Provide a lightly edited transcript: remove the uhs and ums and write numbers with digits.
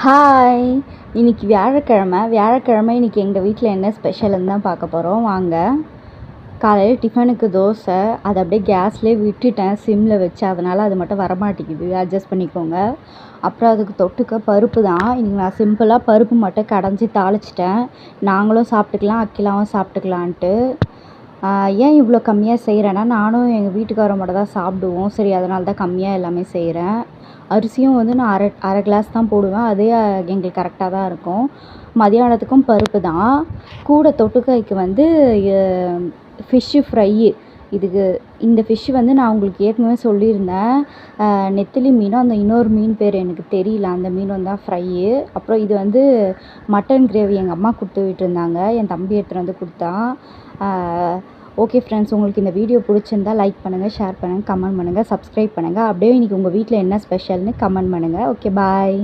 Hi! இன்னைக்கு வியாழக்கிழமை இன்னைக்கு எங்கள் வீட்டில் என்ன ஸ்பெஷல்னு தான் பார்க்க போகிறோம் வாங்க. காலையில் டிஃபனுக்கு தோசை, அதை அப்படியே கேஸ்லேயே விட்டுட்டேன் சிம்மில் வச்சு, அதனால் அது மட்டும் வரமாட்டேங்குது, அட்ஜஸ்ட் பண்ணிக்கோங்க. அப்புறம் அதுக்கு தொட்டுக்க பருப்பு தான். இன்றைக்கி நான் சிம்பிளாக பருப்பு மட்டும் கடைஞ்சி தாளிச்சிட்டேன். நாங்களும் சாப்பிட்டுக்கலாம், அக்கிலாவும் சாப்பிட்டுக்கலான்ட்டு. ஏன் இவ்வளோ கம்மியாக செய்கிறேன்னா, நானும் எங்கள் வீட்டுக்காரர் மட்டும் தான் சாப்பிடுவோம். சரி, அதனால தான் கம்மியாக எல்லாமே செய்கிறேன். அரிசியும் வந்து நான் அரை கிளாஸ் தான் போடுவேன். அதே எங்களுக்கு கரெக்டாக தான் இருக்கும். மதியானத்துக்கும் பருப்பு தான். கூட தொட்டுக்கைக்கு வந்து ஃபிஷ்ஷு ஃப்ரையு. இந்த ஃபிஷ்ஷு வந்து நான் உங்களுக்கு ஏற்கனவே சொல்லியிருந்தேன். நெத்திலி மீனும் அந்த இன்னொரு மீன் பேர் எனக்கு தெரியல, அந்த மீனும் தான் ஃப்ரையு. அப்புறம் இது வந்து மட்டன் கிரேவி எங்கள் அம்மா கொடுத்து விட்டுருந்தாங்க. என் தம்பி எடுத்துகிட்டு வந்து கொடுத்தான். ஓகே ஃப்ரெண்ட்ஸ், உங்களுக்கு இந்த வீடியோ பிடிச்சிருந்தா லைக் பண்ணுங்கள், ஷேர் பண்ணுங்கள், கமெண்ட் பண்ணுங்கள், சப்ஸ்கிரைப் பண்ணுங்கள். அப்படியே இன்றைக்கி உங்கள் வீட்டில் என்ன ஸ்பெஷல்னு கமெண்ட் பண்ணுங்கள். ஓகே, பாய்.